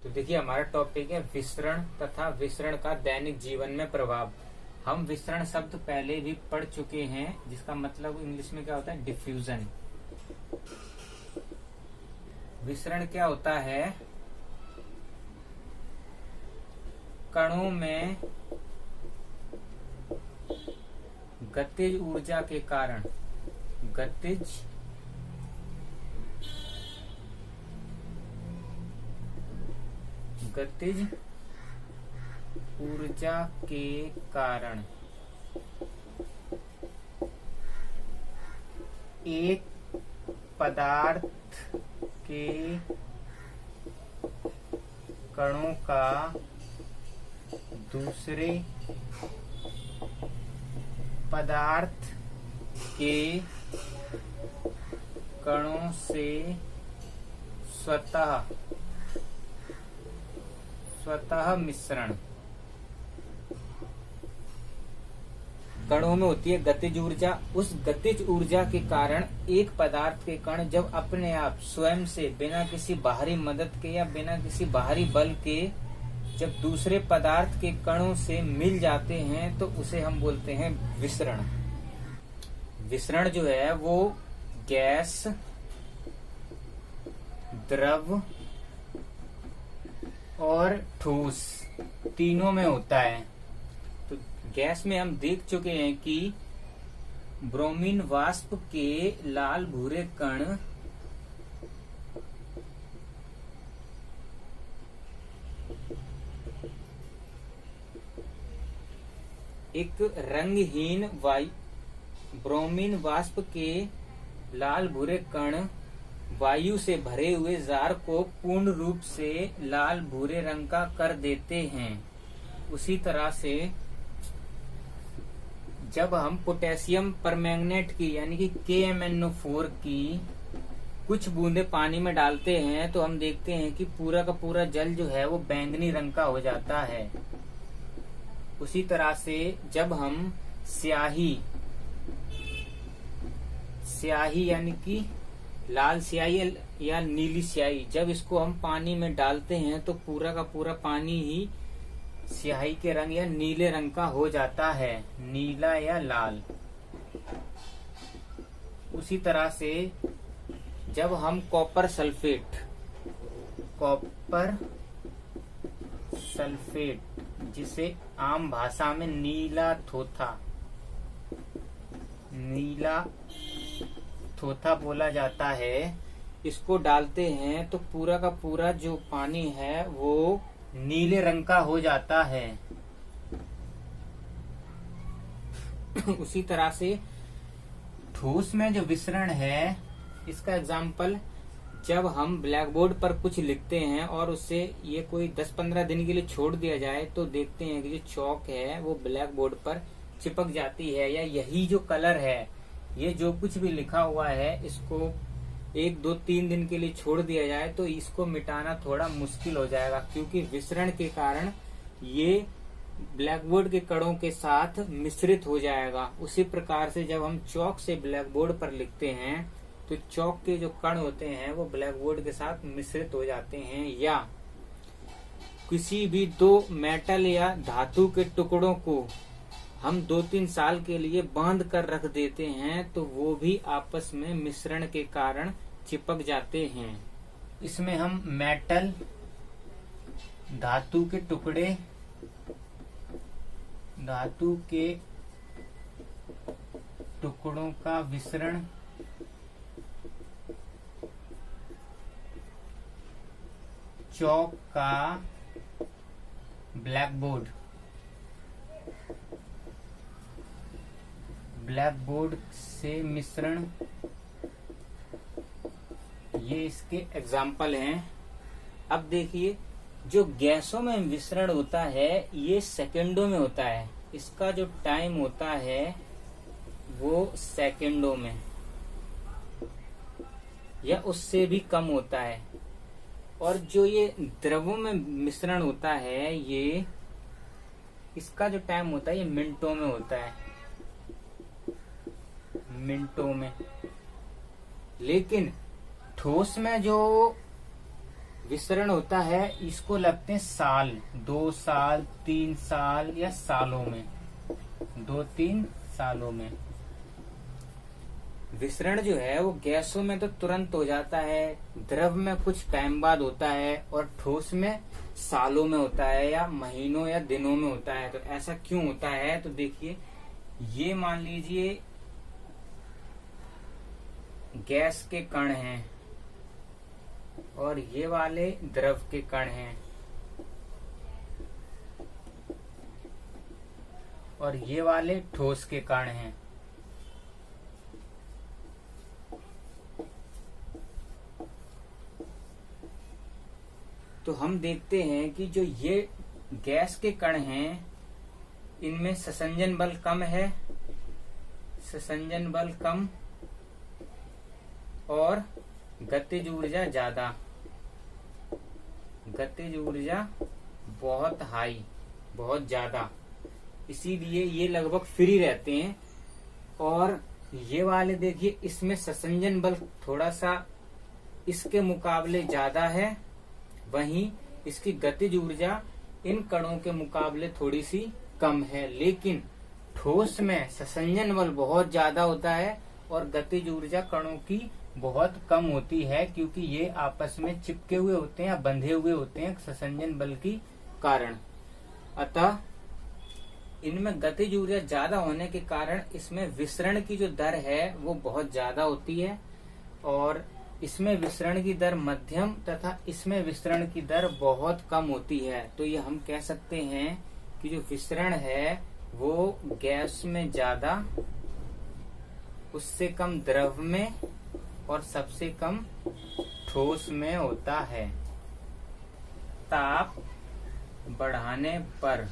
तो देखिए हमारा टॉपिक है विसरण तथा विसरण का दैनिक जीवन में प्रभाव। हम विसरण शब्द पहले भी पढ़ चुके हैं, जिसका मतलब इंग्लिश में क्या होता है, डिफ्यूजन। विसरण क्या होता है? कणों में गतिज ऊर्जा के कारण गतिज ऊर्जा के कारण एक पदार्थ के कणों का दूसरे पदार्थ के कणों से स्वतः मिश्रण। कणों में होती है गतिज ऊर्जा। उस गतिज ऊर्जा के कारण एक पदार्थ के कण जब अपने आप स्वयं से बिना किसी बाहरी मदद के या बिना किसी बाहरी बल के जब दूसरे पदार्थ के कणों से मिल जाते हैं तो उसे हम बोलते हैं विसरण। विसरण जो है वो गैस, द्रव और ठोस तीनों में होता है। तो गैस में हम देख चुके हैं कि ब्रोमीन वाष्प के लाल भूरे कण एक रंगहीन ब्रोमीन वाष्प के लाल भूरे कण वायु से भरे हुए जार को पूर्ण रूप से लाल भूरे रंग का कर देते हैं। उसी तरह से जब हम पोटेशियम परमैंगनेट की यानी कि KMnO4 की कुछ बूंदे पानी में डालते हैं तो हम देखते हैं कि पूरा का पूरा जल जो है वो बैंगनी रंग का हो जाता है। उसी तरह से जब हम स्याही यानी कि लाल स्याही या नीली स्याही जब इसको हम पानी में डालते हैं तो पूरा का पूरा पानी ही स्याही के रंग या नीले रंग का हो जाता है, नीला या लाल। उसी तरह से जब हम कॉपर सल्फेट जिसे आम भाषा में नीला थोथा बोला जाता है, इसको डालते हैं तो पूरा का पूरा जो पानी है वो नीले रंग का हो जाता है। उसी तरह से ठोस में जो विसरण है, इसका एग्जाम्पल जब हम ब्लैक बोर्ड पर कुछ लिखते हैं और उससे ये कोई 10-15 दिन के लिए छोड़ दिया जाए तो देखते हैं कि जो चौक है वो ब्लैक बोर्ड पर चिपक जाती है, या यही जो कलर है, ये जो कुछ भी लिखा हुआ है, इसको 1-2-3 दिन के लिए छोड़ दिया जाए तो इसको मिटाना थोड़ा मुश्किल हो जाएगा, क्योंकि विसरण के कारण ये ब्लैक बोर्ड के कणों के साथ मिश्रित हो जाएगा। उसी प्रकार से जब हम चौक से ब्लैक बोर्ड पर लिखते हैं तो चौक के जो कण होते हैं वो ब्लैक बोर्ड के साथ मिश्रित हो जाते हैं। या किसी भी दो मेटल या धातु के टुकड़ों को हम 2-3 साल के लिए बांध कर रख देते हैं तो वो भी आपस में मिश्रण के कारण चिपक जाते हैं। इसमें हम मेटल, धातु के टुकड़े, धातु के टुकड़ों का विसरण, चौक का ब्लैक बोर्ड से मिश्रण, ये इसके एग्जाम्पल हैं। अब देखिए जो गैसों में मिश्रण होता है ये सेकंडों में होता है, इसका जो टाइम होता है वो सेकंडों में या उससे भी कम होता है। और जो ये द्रवों में मिश्रण होता है ये इसका जो टाइम होता है ये मिनटों में होता है, मिनटों में। लेकिन ठोस में जो विसरण होता है इसको लगते हैं साल, 2 साल 3 साल या सालों में, 2-3 सालों में। विसरण जो है वो गैसों में तो तुरंत हो जाता है, द्रव में कुछ टाइम बाद होता है और ठोस में सालों में होता है या महीनों या दिनों में होता है। तो ऐसा क्यों होता है? तो देखिए, ये मान लीजिए गैस के कण हैं और ये वाले द्रव के कण हैं और ये वाले ठोस के कण हैं। तो हम देखते हैं कि जो ये गैस के कण हैं इनमें संसंजन बल कम है, संसंजन बल कम और गतिज ऊर्जा ज्यादा, गतिज ऊर्जा बहुत हाई, बहुत ज्यादा, इसीलिए ये लगभग फ्री रहते हैं। और ये वाले देखिए, इसमें संसंजन बल थोड़ा सा इसके मुकाबले ज्यादा है, वहीं इसकी गतिज ऊर्जा इन कणों के मुकाबले थोड़ी सी कम है। लेकिन ठोस में संसंजन बल बहुत ज्यादा होता है और गतिज ऊर्जा कणों की बहुत कम होती है, क्योंकि ये आपस में चिपके हुए होते हैं या बंधे हुए होते हैं संसंजन बल की कारण। अतः इनमें गतिज ऊर्जा ज्यादा होने के कारण इसमें विसरण की जो दर है वो बहुत ज्यादा होती है और इसमें विसरण की दर मध्यम तथा इसमें विसरण की दर बहुत कम होती है। तो ये हम कह सकते हैं कि जो विसरण है वो गैस में ज्यादा, उससे कम द्रव में और सबसे कम ठोस में होता है। ताप बढ़ाने पर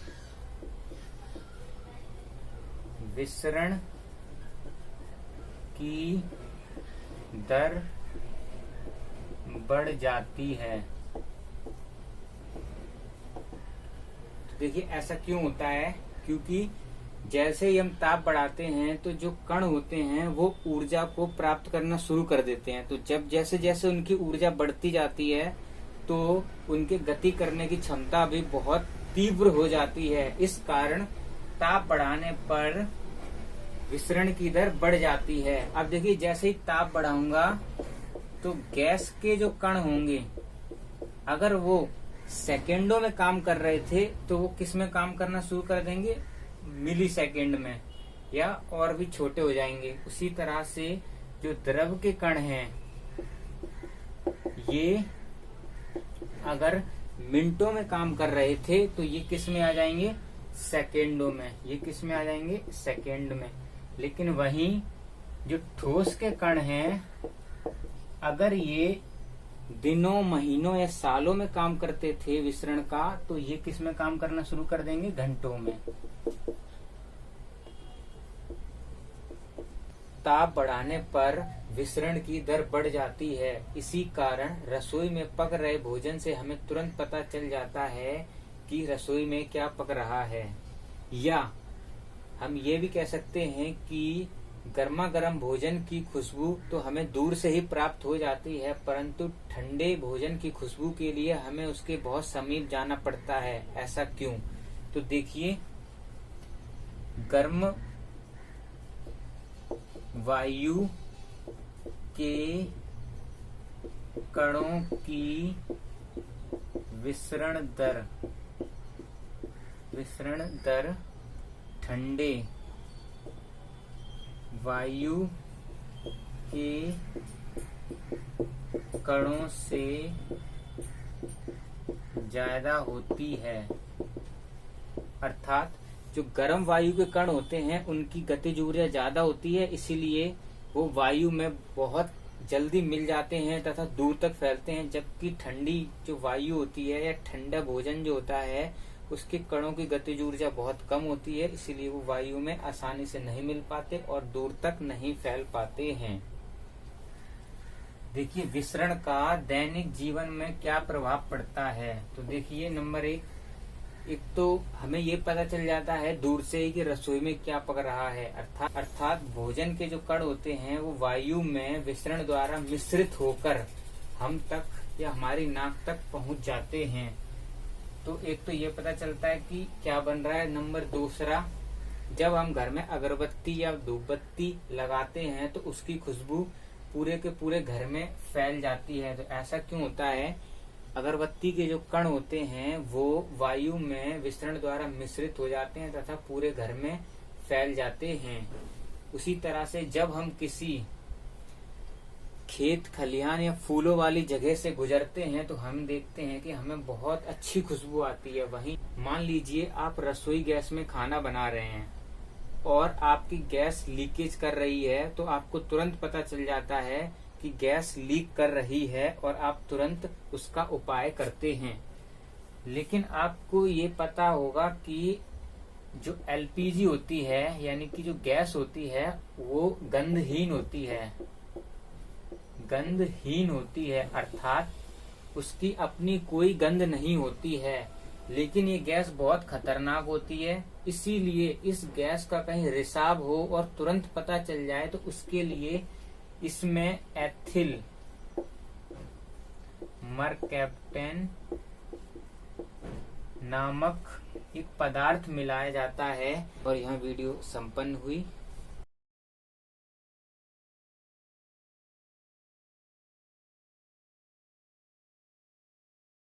विसरण की दर बढ़ जाती है। तो देखिए, ऐसा क्यों होता है? क्योंकि जैसे ही हम ताप बढ़ाते हैं तो जो कण होते हैं वो ऊर्जा को प्राप्त करना शुरू कर देते हैं। तो जब जैसे जैसे उनकी ऊर्जा बढ़ती जाती है तो उनके गति करने की क्षमता भी बहुत तीव्र हो जाती है। इस कारण ताप बढ़ाने पर विसरण की दर बढ़ जाती है। अब देखिए, जैसे ही ताप बढ़ाऊंगा तो गैस के जो कण होंगे, अगर वो सेकेंडों में काम कर रहे थे तो वो किस में काम करना शुरू कर देंगे? मिली सेकेंड में, या और भी छोटे हो जाएंगे। उसी तरह से जो द्रव के कण हैं ये अगर मिनटों में काम कर रहे थे तो ये किस में आ जाएंगे? सेकेंडों में। ये किस में आ जाएंगे? सेकेंड में। लेकिन वहीं जो ठोस के कण हैं, अगर ये दिनों, महीनों या सालों में काम करते थे विसरण का, तो ये किस में काम करना शुरू कर देंगे? घंटों में। ताप बढ़ाने पर विसरण की दर बढ़ जाती है। इसी कारण रसोई में पक रहे भोजन से हमें तुरंत पता चल जाता है कि रसोई में क्या पक रहा है। या हम ये भी कह सकते हैं कि गर्मा गर्म भोजन की खुशबू तो हमें दूर से ही प्राप्त हो जाती है, परंतु ठंडे भोजन की खुशबू के लिए हमें उसके बहुत समीप जाना पड़ता है। ऐसा क्यों? तो देखिए, गर्म वायु के कणों की विसरण दर ठंडे वायु के कणों से ज्यादा होती है। अर्थात जो गर्म वायु के कण होते हैं उनकी गतिज ऊर्जा ज्यादा होती है, इसीलिए वो वायु में बहुत जल्दी मिल जाते हैं तथा दूर तक फैलते हैं। जबकि ठंडी जो वायु होती है या ठंडा भोजन जो होता है उसके कणों की गतिज ऊर्जा बहुत कम होती है, इसीलिए वो वायु में आसानी से नहीं मिल पाते और दूर तक नहीं फैल पाते हैं। देखिए, विसरण का दैनिक जीवन में क्या प्रभाव पड़ता है। तो देखिए, नंबर एक तो हमें ये पता चल जाता है दूर से ही कि रसोई में क्या पक रहा है। अर्थात भोजन के जो कण होते हैं वो वायु में विसरण द्वारा मिश्रित होकर हम तक या हमारी नाक तक पहुंच जाते हैं। तो एक तो ये पता चलता है कि क्या बन रहा है। नंबर दूसरा, जब हम घर में अगरबत्ती या धूपबत्ती लगाते हैं तो उसकी खुशबू पूरे के पूरे घर में फैल जाती है। तो ऐसा क्यों होता है? अगरबत्ती के जो कण होते हैं वो वायु में विसरण द्वारा मिश्रित हो जाते हैं तथा पूरे घर में फैल जाते हैं। उसी तरह से जब हम किसी खेत खलिहान या फूलों वाली जगह से गुजरते हैं तो हम देखते हैं कि हमें बहुत अच्छी खुशबू आती है। वहीं मान लीजिए आप रसोई गैस में खाना बना रहे हैं और आपकी गैस लीकेज कर रही है, तो आपको तुरंत पता चल जाता है कि गैस लीक कर रही है और आप तुरंत उसका उपाय करते हैं। लेकिन आपको ये पता होगा कि जो एलपीजी होती है यानी कि जो गैस होती है वो गंधहीन होती है। गंधहीन होती है अर्थात उसकी अपनी कोई गंध नहीं होती है, लेकिन ये गैस बहुत खतरनाक होती है। इसीलिए इस गैस का कहीं रिसाव हो और तुरंत पता चल जाए तो उसके लिए इसमें एथिल मरकैप्टेन नामक एक पदार्थ मिलाया जाता है। और यहाँ वीडियो संपन्न हुई।